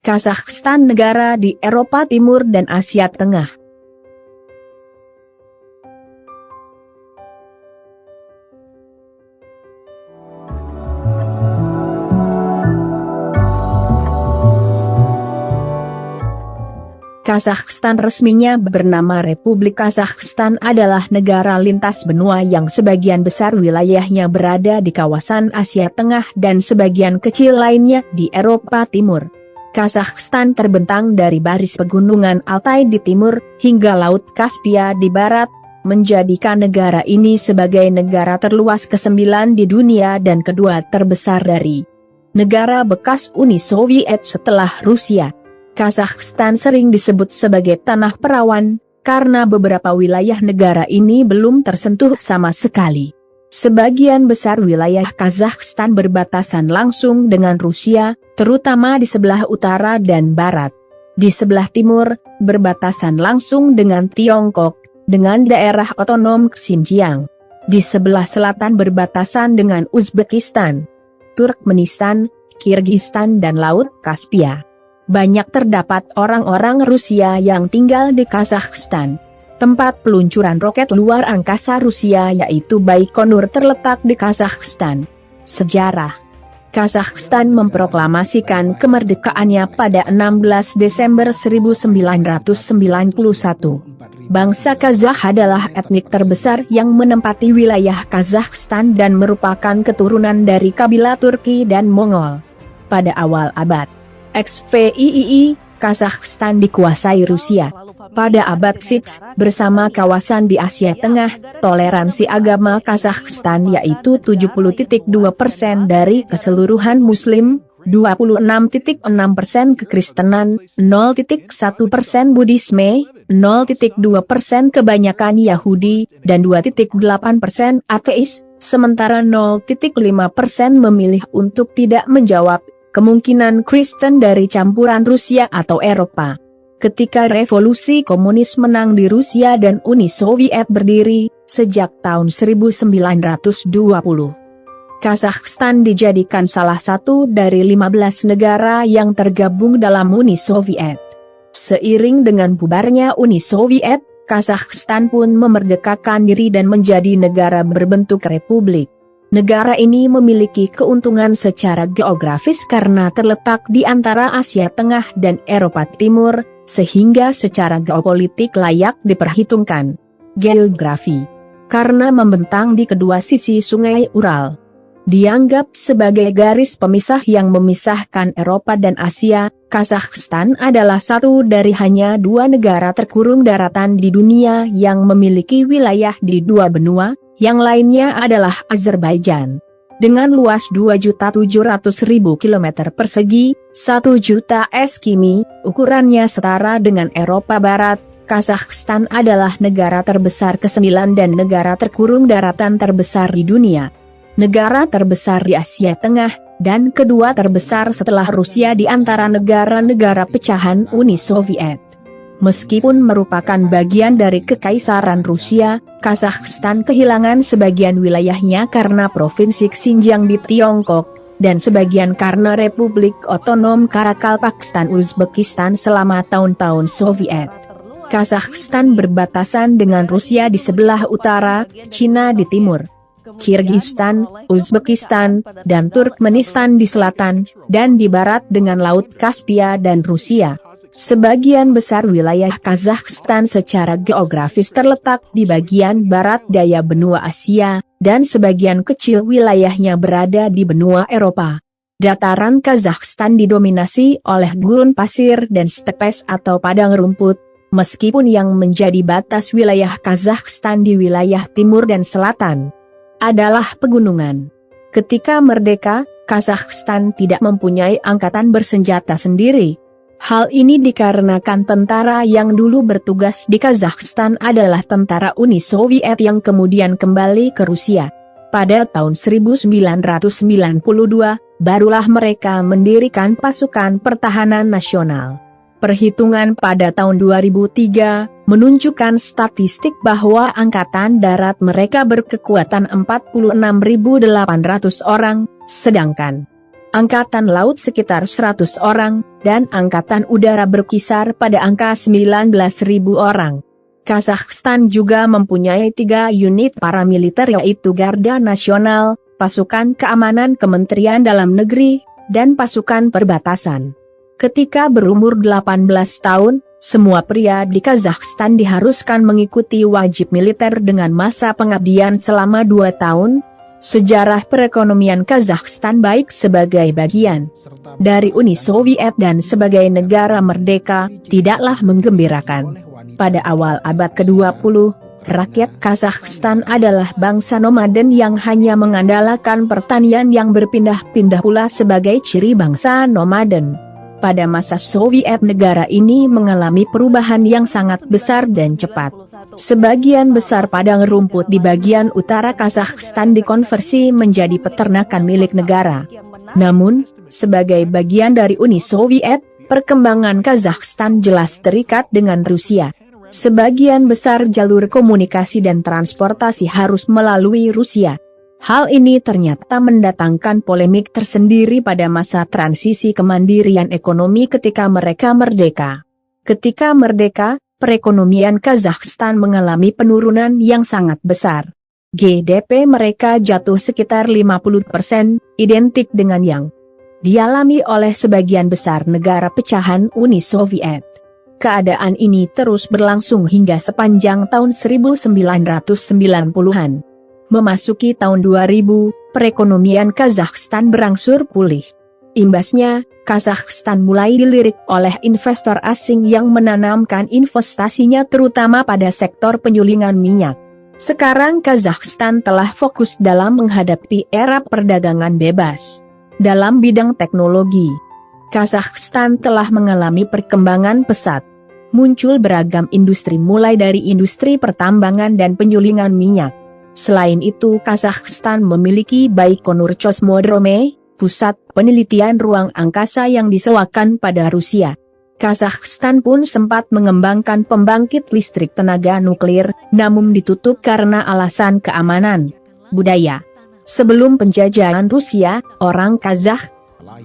Kazakhstan negara di Eropa Timur dan Asia Tengah. Kazakhstan resminya bernama Republik Kazakhstan adalah negara lintas benua yang sebagian besar wilayahnya berada di kawasan Asia Tengah dan sebagian kecil lainnya di Eropa Timur. Kazakhstan terbentang dari baris pegunungan Altai di timur hingga Laut Kaspia di barat, menjadikan negara ini sebagai negara terluas ke-9 di dunia dan kedua terbesar dari negara bekas Uni Soviet setelah Rusia. Kazakhstan sering disebut sebagai tanah perawan, karena beberapa wilayah negara ini belum tersentuh sama sekali. Sebagian besar wilayah Kazakhstan berbatasan langsung dengan Rusia, terutama di sebelah utara dan barat. Di sebelah timur, berbatasan langsung dengan Tiongkok, dengan daerah otonom Xinjiang. Di sebelah selatan berbatasan dengan Uzbekistan, Turkmenistan, Kirgistan dan Laut Kaspia. Banyak terdapat orang-orang Rusia yang tinggal di Kazakhstan. Tempat peluncuran roket luar angkasa Rusia yaitu Baikonur terletak di Kazakhstan. Sejarah: Kazakhstan memproklamasikan kemerdekaannya pada 16 Desember 1991. Bangsa Kazakh adalah etnik terbesar yang menempati wilayah Kazakhstan dan merupakan keturunan dari kabilah Turki dan Mongol. Pada awal abad XVII, Kazakhstan dikuasai Rusia. Pada abad 6, bersama kawasan di Asia Tengah, toleransi agama Kazakhstan yaitu 70.2% dari keseluruhan Muslim, 26.6% kekristenan, 0.1% Buddhisme, 0.2% kebanyakan Yahudi, dan 2.8% ateis, sementara 0.5% memilih untuk tidak menjawab kemungkinan Kristen dari campuran Rusia atau Eropa. Ketika revolusi komunis menang di Rusia dan Uni Soviet berdiri, sejak tahun 1920. Kazakhstan dijadikan salah satu dari 15 negara yang tergabung dalam Uni Soviet. Seiring dengan bubarnya Uni Soviet, Kazakhstan pun memerdekakan diri dan menjadi negara berbentuk republik. Negara ini memiliki keuntungan secara geografis karena terletak di antara Asia Tengah dan Eropa Timur, sehingga secara geopolitik layak diperhitungkan. Geografi: karena membentang di kedua sisi Sungai Ural, dianggap sebagai garis pemisah yang memisahkan Eropa dan Asia. Kazakhstan adalah satu dari hanya 2 negara terkurung daratan di dunia yang memiliki wilayah di 2 benua. Yang lainnya adalah Azerbaijan. Dengan luas 2.700.000 km persegi, 1 juta km, ukurannya setara dengan Eropa Barat. Kazakhstan adalah negara terbesar ke-9 dan negara terkurung daratan terbesar di dunia. Negara terbesar di Asia Tengah, dan kedua terbesar setelah Rusia di antara negara-negara pecahan Uni Soviet. Meskipun merupakan bagian dari Kekaisaran Rusia, Kazakhstan kehilangan sebagian wilayahnya karena Provinsi Xinjiang di Tiongkok, dan sebagian karena Republik Otonom Karakalpakstan Uzbekistan selama tahun-tahun Soviet. Kazakhstan berbatasan dengan Rusia di sebelah utara, Cina di timur, Kirgistan, Uzbekistan, dan Turkmenistan di selatan, dan di barat dengan Laut Kaspia dan Rusia. Sebagian besar wilayah Kazakhstan secara geografis terletak di bagian barat daya benua Asia, dan sebagian kecil wilayahnya berada di benua Eropa. Dataran Kazakhstan didominasi oleh gurun pasir dan stepes atau padang rumput, meskipun yang menjadi batas wilayah Kazakhstan di wilayah timur dan selatan adalah pegunungan. Ketika merdeka, Kazakhstan tidak mempunyai angkatan bersenjata sendiri. Hal ini dikarenakan tentara yang dulu bertugas di Kazakhstan adalah tentara Uni Soviet yang kemudian kembali ke Rusia. Pada tahun 1992, barulah mereka mendirikan pasukan pertahanan nasional. Perhitungan pada tahun 2003 menunjukkan statistik bahwa Angkatan Darat mereka berkekuatan 46.800 orang, sedangkan Angkatan Laut sekitar 100 orang, dan Angkatan Udara berkisar pada angka 19.000 orang. Kazakhstan juga mempunyai 3 unit paramiliter yaitu Garda Nasional, Pasukan Keamanan Kementerian Dalam Negeri, dan Pasukan Perbatasan. Ketika berumur 18 tahun, semua pria di Kazakhstan diharuskan mengikuti wajib militer dengan masa pengabdian selama 2 tahun. Sejarah perekonomian Kazakhstan baik sebagai bagian dari Uni Soviet dan sebagai negara merdeka tidaklah menggembirakan. Pada awal abad ke-20, rakyat Kazakhstan adalah bangsa nomaden yang hanya mengandalkan pertanian yang berpindah-pindah pula sebagai ciri bangsa nomaden. Pada masa Soviet negara ini mengalami perubahan yang sangat besar dan cepat. Sebagian besar padang rumput di bagian utara Kazakhstan dikonversi menjadi peternakan milik negara. Namun, sebagai bagian dari Uni Soviet, perkembangan Kazakhstan jelas terikat dengan Rusia. Sebagian besar jalur komunikasi dan transportasi harus melalui Rusia. Hal ini ternyata mendatangkan polemik tersendiri pada masa transisi kemandirian ekonomi ketika mereka merdeka. Ketika merdeka, perekonomian Kazakhstan mengalami penurunan yang sangat besar. GDP mereka jatuh sekitar 50%, identik dengan yang dialami oleh sebagian besar negara pecahan Uni Soviet. Keadaan ini terus berlangsung hingga sepanjang tahun 1990-an. Memasuki tahun 2000, perekonomian Kazakhstan berangsur pulih. Imbasnya, Kazakhstan mulai dilirik oleh investor asing yang menanamkan investasinya terutama pada sektor penyulingan minyak. Sekarang Kazakhstan telah fokus dalam menghadapi era perdagangan bebas. Dalam bidang teknologi, Kazakhstan telah mengalami perkembangan pesat. Muncul beragam industri mulai dari industri pertambangan dan penyulingan minyak. Selain itu Kazakhstan memiliki Baikonur Cosmodrome, pusat penelitian ruang angkasa yang disewakan pada Rusia. Kazakhstan pun sempat mengembangkan pembangkit listrik tenaga nuklir, namun ditutup karena alasan keamanan. Budaya. Sebelum penjajahan Rusia, orang Kazakh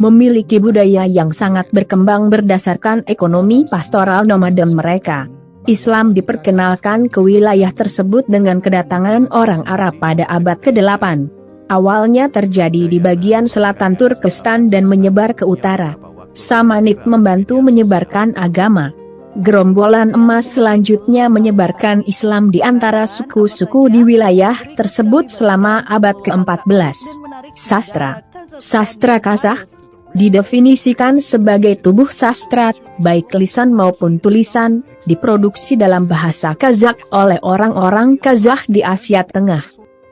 memiliki budaya yang sangat berkembang berdasarkan ekonomi pastoral nomaden mereka. Islam diperkenalkan ke wilayah tersebut dengan kedatangan orang Arab pada abad ke-8. Awalnya terjadi di bagian selatan Turkestan dan menyebar ke utara. Samanid membantu menyebarkan agama. Gerombolan emas selanjutnya menyebarkan Islam di antara suku-suku di wilayah tersebut selama abad ke-14. Sastra. Sastra Kazakh didefinisikan sebagai tubuh sastra, baik lisan maupun tulisan, diproduksi dalam bahasa Kazakh oleh orang-orang Kazakh di Asia Tengah.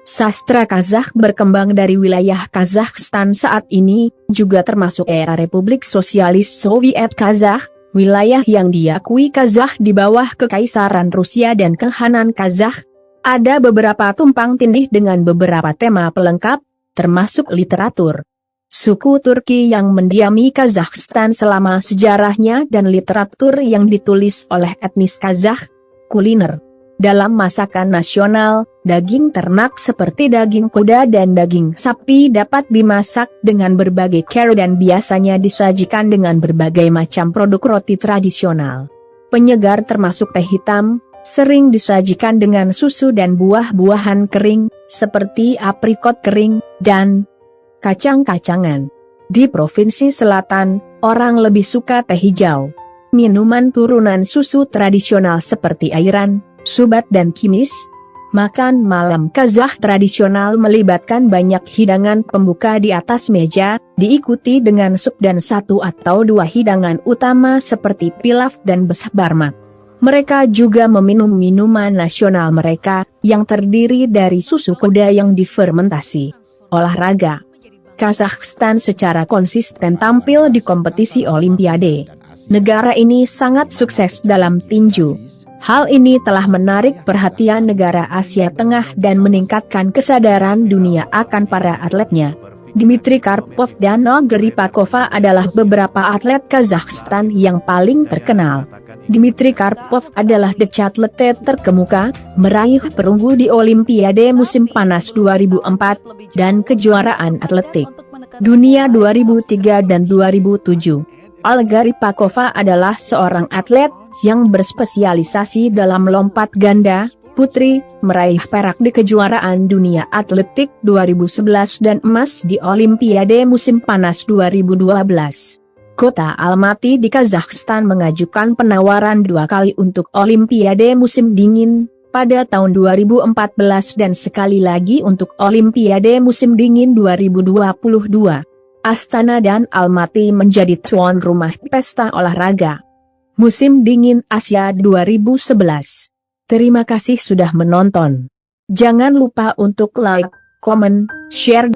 Sastra Kazakh berkembang dari wilayah Kazakhstan saat ini, juga termasuk era Republik Sosialis Soviet Kazakh, wilayah yang diakui Kazakh di bawah Kekaisaran Rusia dan Kehanan Kazakh. Ada beberapa tumpang tindih dengan beberapa tema pelengkap, termasuk literatur. Suku Turki yang mendiami Kazakhstan selama sejarahnya dan literatur yang ditulis oleh etnis Kazakh. Kuliner. Dalam masakan nasional, daging ternak seperti daging kuda dan daging sapi dapat dimasak dengan berbagai cara dan biasanya disajikan dengan berbagai macam produk roti tradisional. Penyegar termasuk teh hitam, sering disajikan dengan susu dan buah-buahan kering, seperti aprikot kering, dan kacang-kacangan. Di Provinsi Selatan, orang lebih suka teh hijau. Minuman turunan susu tradisional seperti airan, subat dan kimis. Makan malam Kazakh tradisional melibatkan banyak hidangan pembuka di atas meja, diikuti dengan sup dan 1 atau 2 hidangan utama seperti pilaf dan besbarmak. Mereka juga meminum minuman nasional mereka, yang terdiri dari susu kuda yang difermentasi. Olahraga. Kazakhstan secara konsisten tampil di kompetisi Olimpiade. Negara ini sangat sukses dalam tinju. Hal ini telah menarik perhatian negara Asia Tengah dan meningkatkan kesadaran dunia akan para atletnya. Dmitry Karpov dan Olga Ripakova adalah beberapa atlet Kazakhstan yang paling terkenal. Dmitry Karpov adalah decathlete terkemuka, meraih perunggu di Olimpiade musim panas 2004, dan kejuaraan atletik dunia 2003 dan 2007. Olga Ripakova adalah seorang atlet yang berspesialisasi dalam lompat ganda putri, meraih perak di kejuaraan dunia atletik 2011 dan emas di Olimpiade musim panas 2012. Kota Almaty di Kazakhstan mengajukan penawaran 2 kali untuk Olimpiade musim dingin pada tahun 2014 dan sekali lagi untuk Olimpiade musim dingin 2022. Astana dan Almaty menjadi tuan rumah pesta olahraga musim dingin Asia 2011. Terima kasih sudah menonton. Jangan lupa untuk like, komen, share.